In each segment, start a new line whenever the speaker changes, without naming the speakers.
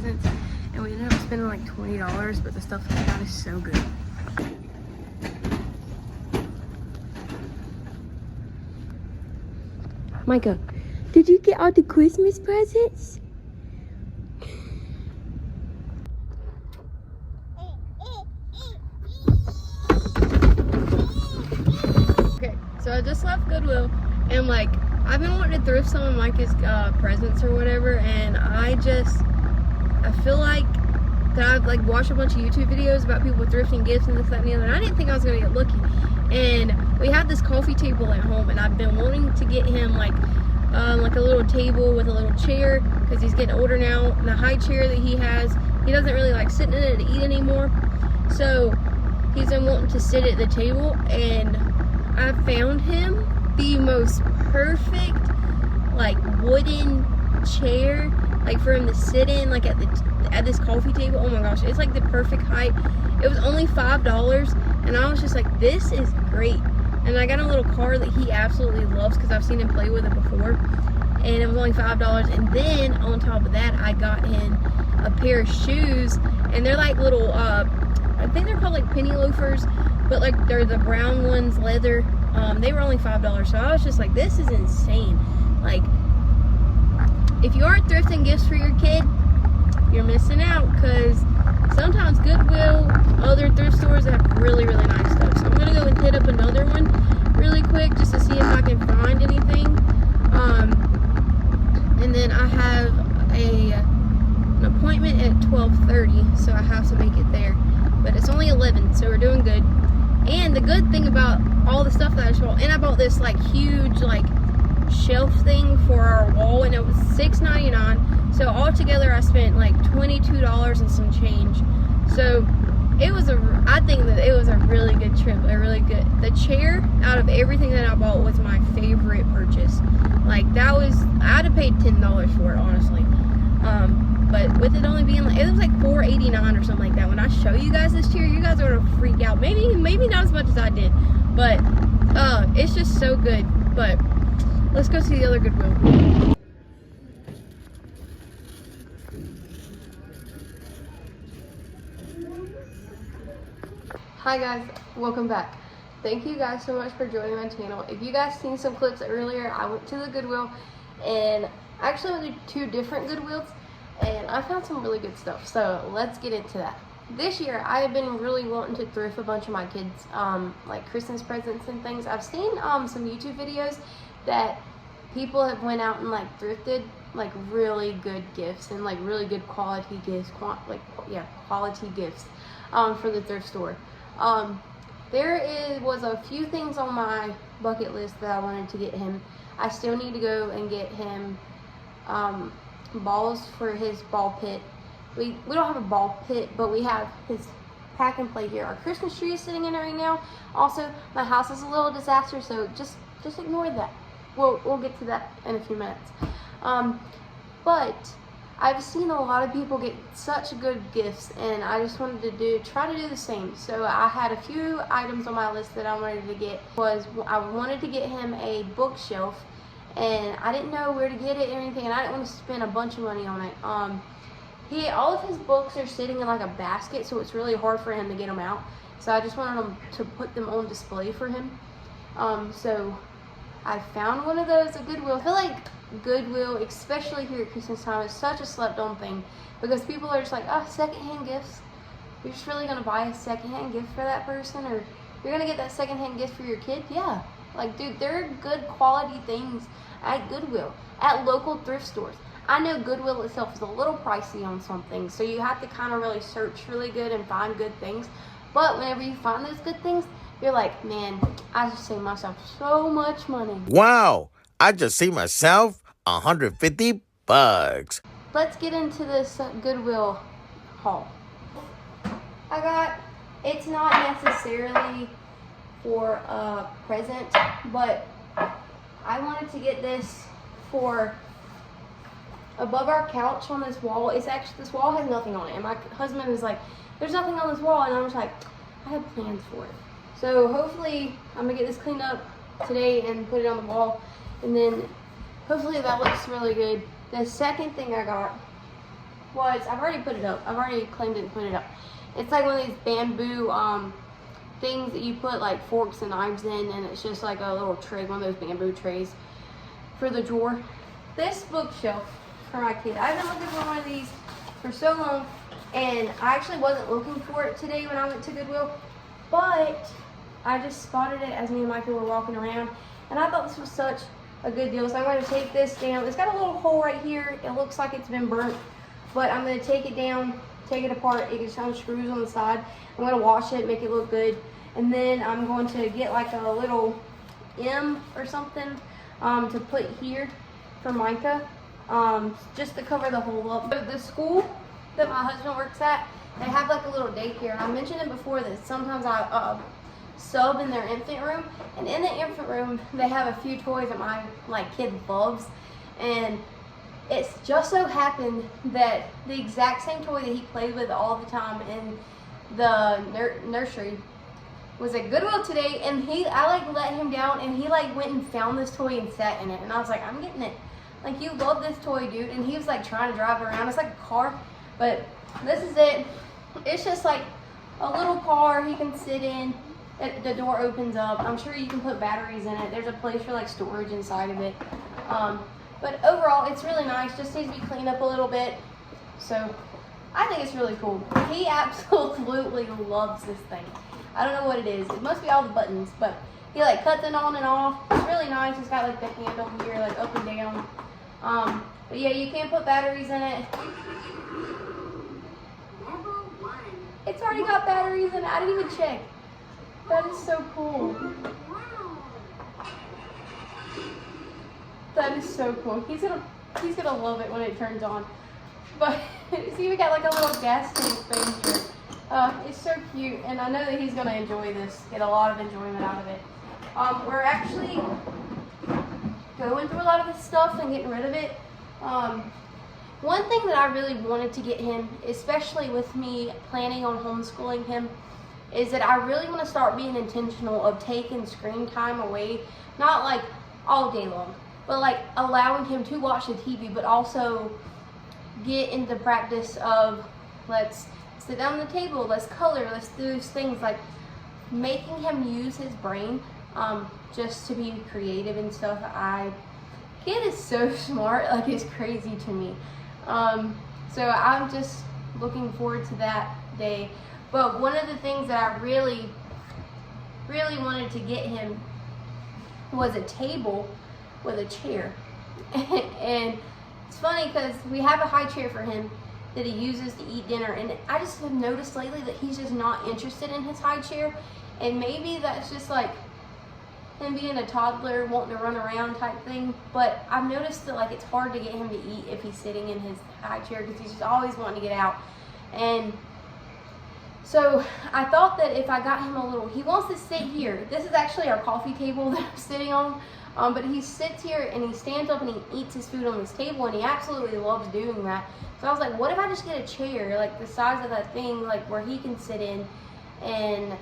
presents, and we ended up spending like $20, but the stuff that we got is so good. Micah, did you get all the Christmas presents? Okay, so I just left Goodwill, and like, I've been wanting to thrift some of Micah's presents or whatever, and I feel like that I've like watched a bunch of YouTube videos about people thrifting gifts and this, that, and the other, and I didn't think I was gonna get lucky. And we have this coffee table at home, and I've been wanting to get him like a little table with a little chair, because he's getting older now, and the high chair that he has, he doesn't really like sitting in it to eat anymore. So he's been wanting to sit at the table, and I found him the most perfect like wooden chair, like for him to sit in, like at this coffee table. Oh my gosh, it's like the perfect height. It was only $5, and I was just like, this is great. And I got a little car that he absolutely loves, because I've seen him play with it before, and it was only $5. And then on top of that, I got him a pair of shoes, and they're like little I think they're called like penny loafers, but like they're the brown ones, leather. They were only $5, so I was just like, this is insane. Like, if you aren't thrifting gifts for your kid, you're missing out, because sometimes Goodwill, other thrift stores have really, really nice stuff. So I'm gonna go and hit up another one really quick just to see if I can find anything. And then I have an appointment at 12:30, so I have to make it there. But it's only 11, so we're doing good. And the good thing about all the stuff that I bought, and I bought this like huge like shelf thing for our wall, and it was $6.99. So altogether I spent like $22 and some change. So it was I think that it was a really good trip, the chair out of everything that I bought was my favorite purchase. Like I'd have paid $10 for it, honestly. But with it only being like, it was like $4.89 or something like that. When I show you guys this chair, you guys are gonna freak out. Maybe not as much as I did, but it's just so good. But let's go see the other Goodwill. Hi guys, welcome back. Thank you guys so much for joining my channel. If you guys seen some clips earlier, I went to the Goodwill, and I actually went to 2 different Goodwills, and I found some really good stuff. So let's get into that. This year, I have been really wanting to thrift a bunch of my kids, like Christmas presents and things. I've seen some YouTube videos that people have went out and like thrifted like really good gifts and like really good quality gifts, quality gifts for the thrift store. There was a few things on my bucket list that I wanted to get him. I still need to go and get him balls for his ball pit. We don't have a ball pit, but we have his pack and play here. Our Christmas tree is sitting in it right now. Also, my house is a little disaster, so just ignore that. We'll get to that in a few minutes. But I've seen a lot of people get such good gifts, and I just wanted to try to do the same. So I had a few items on my list that I wanted to get. I wanted to get him a bookshelf, and I didn't know where to get it or anything, and I didn't want to spend a bunch of money on it. All of his books are sitting in like a basket, so it's really hard for him to get them out. So I just wanted to put them on display for him. So I found one of those at Goodwill. I feel like Goodwill, especially here at Christmas time, is such a slept-on thing, because people are just like, oh, secondhand gifts. You're just really gonna buy a secondhand gift for that person, or you're gonna get that secondhand gift for your kid? Yeah, like, dude, there are good quality things at Goodwill, at local thrift stores. I know Goodwill itself is a little pricey on some things, so you have to kind of really search really good and find good things. But whenever you find those good things, you're like, man, I just saved myself so much money.
Wow, I just saved myself $150.
Let's get into this Goodwill haul. It's not necessarily for a present, but I wanted to get this for above our couch on this wall. This wall has nothing on it, and my husband is like, there's nothing on this wall, and I was like, I have plans for it. So hopefully I'm gonna get this cleaned up today and put it on the wall, and then hopefully that looks really good. The second thing I got was, I've already put it up. I've already claimed it and put it up. It's like one of these bamboo things that you put like forks and knives in, and it's just like a little tray, one of those bamboo trays for the drawer. This bookshelf for my kid. I've been looking for one of these for so long, and I actually wasn't looking for it today when I went to Goodwill, but I just spotted it as me and Michael were walking around, and I thought this was such a good deal. So I'm going to take this down. It's got a little hole right here. It looks like it's been burnt, but I'm going to take it down, take it apart. It just has screws on the side. I'm going to wash it, make it look good, and then I'm going to get like a little M or something to put here for Micah, just to cover the hole up. But the school that my husband works at, they have like a little daycare. I mentioned it before that sometimes I sub in their infant room, and in the infant room they have a few toys that my kid loves, and it's just so happened that the exact same toy that he played with all the time in the nursery was at Goodwill today, and I let him down, and he went and found this toy and sat in it, and I was like, I'm getting it. Like, you love this toy, dude. And he was like trying to drive around. It's like a car, but this is it. It's just like a little car he can sit in. The door opens up. I'm sure you can put batteries in it. There's a place for like storage inside of it. But overall, it's really nice. Just needs to be cleaned up a little bit. So I think it's really cool. He absolutely loves this thing. I don't know what it is. It must be all the buttons, but he like cuts it on and off. It's really nice. It's got like the handle here, like up and down. But yeah, you can put batteries in it. It's already got batteries in it. I didn't even check. That is so cool. That is so cool. He's gonna love it when it turns on. But see, we got like a little gas tank thing here. It's so cute, and I know that he's gonna enjoy this. Get a lot of enjoyment out of it. We're actually going through a lot of this stuff and getting rid of it. One thing that I really wanted to get him, especially with me planning on homeschooling him, is that I really want to start being intentional of taking screen time away, not like all day long, but like allowing him to watch the TV, but also get into practice of, let's sit down at the table, let's color, let's do those things, like making him use his brain, just to be creative and stuff. Kid is so smart, like it's crazy to me. So I'm just looking forward to that day. But one of the things that I really, really wanted to get him was a table with a chair. And it's funny because we have a high chair for him that he uses to eat dinner, and I just have noticed lately that he's just not interested in his high chair, and maybe that's just like him being a toddler wanting to run around type thing. But I've noticed that like it's hard to get him to eat if he's sitting in his high chair because he's just always wanting to get out. And so I thought that if I got him a little, he wants to sit here. This is actually our coffee table that I'm sitting on. But he sits here and he stands up and he eats his food on this table, and he absolutely loves doing that. So I was like, what if I just get a chair like the size of that thing, like where he can sit in and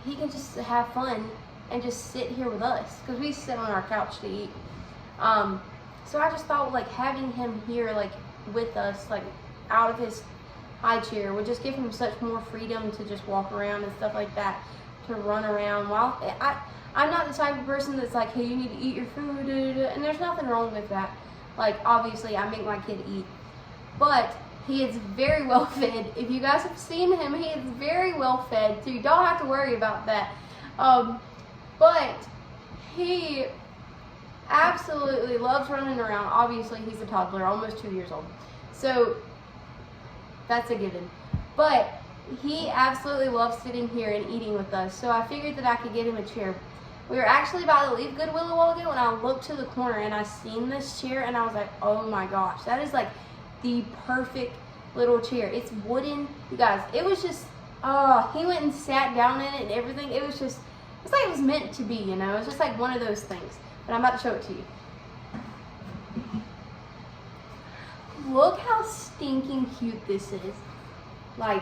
he can just have fun and just sit here with us, because we sit on our couch to eat. So I just thought like having him here like with us, like out of his high chair, would just give him such more freedom to just walk around and stuff like that, to run around. While I'm not the type of person that's like, hey, you need to eat your food, and there's nothing wrong with that. Like, obviously I make my kid eat, but he is very well fed. If you guys have seen him, he is very well fed, so you don't have to worry about that. But he absolutely loves running around. Obviously he's a toddler, almost 2 years old, so that's a given. But he absolutely loves sitting here and eating with us, so I figured that I could get him a chair. We were actually about to leave Goodwill a while ago, and I looked to the corner and I seen this chair, and I was like, oh my gosh, that is like the perfect little chair. It's wooden, you guys. It was just, he went and sat down in it and everything. It was just, it's like it was meant to be, you know. It's just like one of those things. But I'm about to show it to you. Look how stinking cute this is. Like,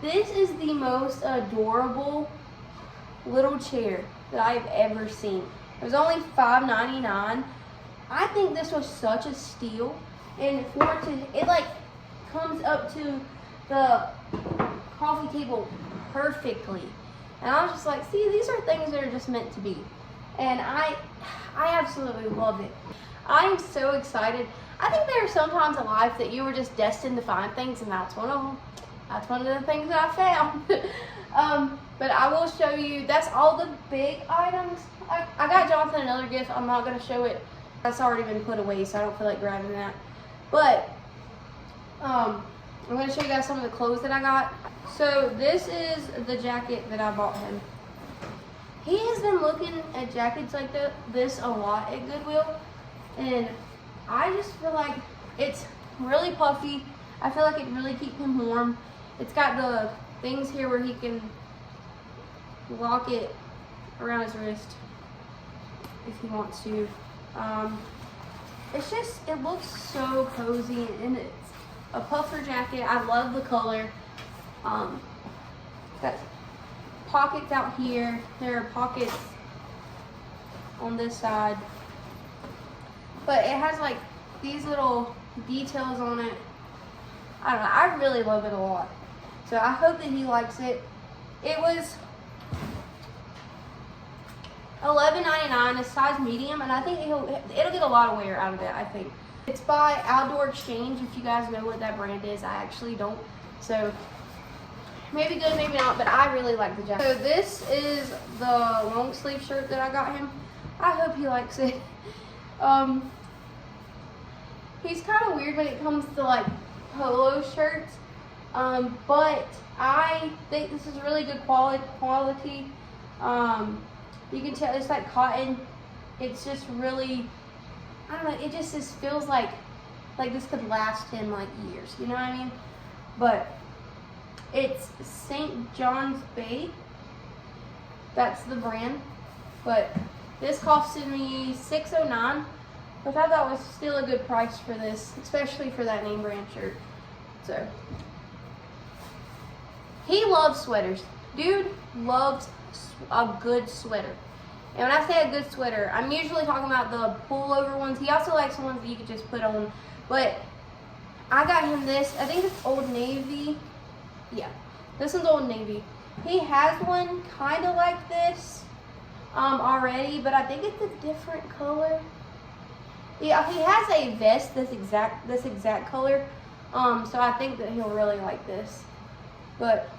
this is the most adorable little chair that I've ever seen. It was only $5.99. I think this was such a steal, and it comes up to the coffee table perfectly. And I was just like, see, these are things that are just meant to be. And I absolutely love it. I'm so excited. I think there are some times in life that you were just destined to find things, and that's one of them. That's one of the things that I found. But I will show you, that's all the big items. I got Jonathan another gift. I'm not going to show it. That's already been put away, so I don't feel like grabbing that. But I'm going to show you guys some of the clothes that I got. So this is the jacket that I bought him. He has been looking at jackets like this a lot at Goodwill, and I just feel like it's really puffy. I feel like it really keeps him warm. It's got the things here where he can lock it around his wrist if he wants to. It's just, it looks so cozy, and it's a puffer jacket. I love the color. Got pockets out here. There are pockets on this side, but it has like these little details on it. I don't know, I really love it a lot. So I hope that he likes it. It was $11.99, a size medium, and I think it'll get a lot of wear out of it, I think. It's by Outdoor Exchange, if you guys know what that brand is. I actually don't. So maybe good, maybe not, but I really like the jacket. So this is the long sleeve shirt that I got him. I hope he likes it. He's kind of weird when it comes to like polo shirts, but I think this is really good quality. You can tell it's like cotton. It's just really, I don't know, it just feels like this could last him like years, you know what I mean? But it's St. John's Bay. That's the brand. But this costed me $6.09, which I thought was still a good price for this, especially for that name brand shirt. So he loves sweaters. Dude loves a good sweater. And when I say a good sweater, I'm usually talking about the pullover ones. He also likes the ones that you could just put on. But I got him this. I think it's Old Navy. Yeah, this one's Old Navy. He has one kind of like this already, but I think it's a different color. Yeah, he has a vest this exact color. So I think that he'll really like this. But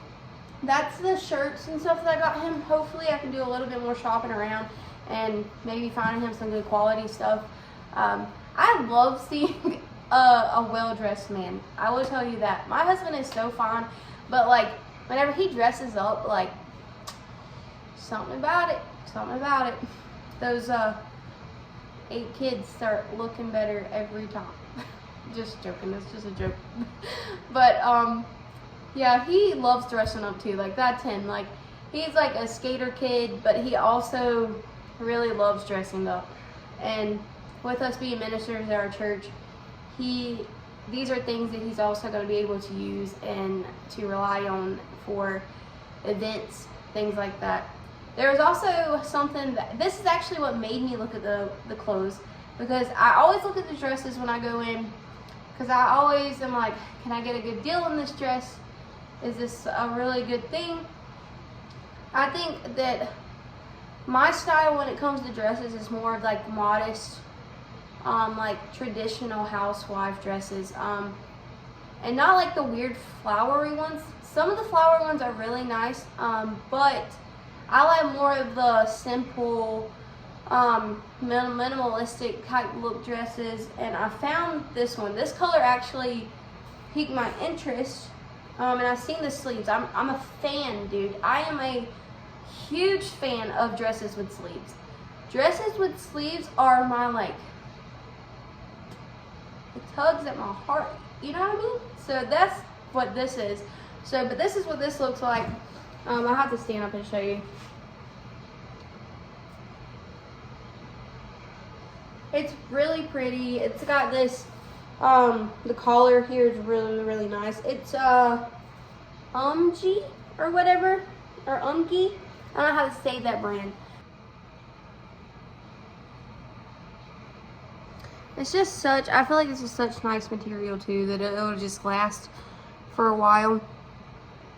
that's the shirts and stuff that I got him. Hopefully I can do a little bit more shopping around and maybe finding him some good quality stuff. I love seeing a well-dressed man. I will tell you that. My husband is so fine, but like whenever he dresses up, like something about it. Those 8 kids start looking better every time. Just joking, that's just a joke. But yeah, he loves dressing up too. Like that's him. Like he's like a skater kid, but he also really loves dressing up. And with us being ministers at our church, these are things that he's also going to be able to use and to rely on for events, things like that. There was also something that, this is actually what made me look at the clothes, because I always look at the dresses when I go in, because I always am like, can I get a good deal on this dress? Is this a really good thing? I think that my style when it comes to dresses is more of like modest, like traditional housewife dresses, and not like the weird flowery ones. Some of the flowery ones are really nice, but I like more of the simple, minimalistic type look dresses. And I found this one. This color actually piqued my interest. And I've seen the sleeves. I'm a fan, dude. I am a huge fan of dresses with sleeves. Dresses with sleeves are my, like, it tugs at my heart. You know what I mean? So that's what this is. So, but this is what this looks like. I'll have to stand up and show you. It's really pretty. It's got this, the collar here is really, really nice. It's Umgi or whatever, or Umgi. I don't know how to say that brand. It's just such, I feel like this is such nice material too that it'll just last for a while.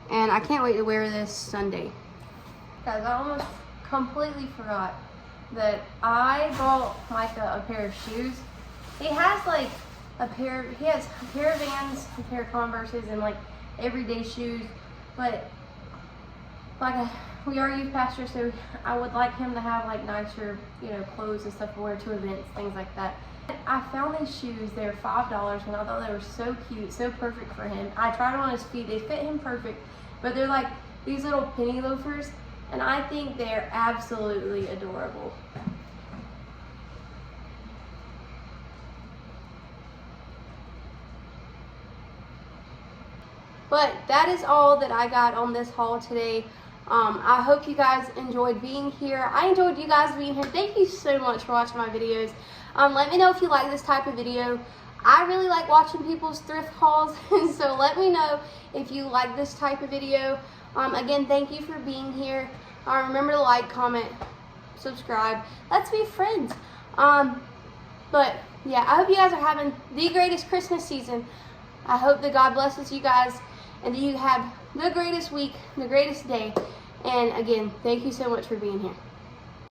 And I can't wait to wear this Sunday. Guys, I almost completely forgot that I bought Micah a pair of shoes. He has like a pair of Vans, a pair of Converses, and like everyday shoes. But like we are youth pastors, so I would like him to have like nicer, you know, clothes and stuff to wear to events, things like that. I found these shoes, they were $5 and I thought they were so cute, so perfect for him. I tried them on his feet, they fit him perfect, but they're like these little penny loafers and I think they're absolutely adorable. But that is all that I got on this haul today. I hope you guys enjoyed being here. I enjoyed you guys being here. Thank you so much for watching my videos. Let me know if you like this type of video. I really like watching people's thrift hauls, so let me know if you like this type of video. Again, thank you for being here. Remember to like, comment, subscribe. Let's be friends. But yeah, I hope you guys are having the greatest Christmas season. I hope that God blesses you guys and that you have the greatest week, the greatest day. And again, thank you so much for being here.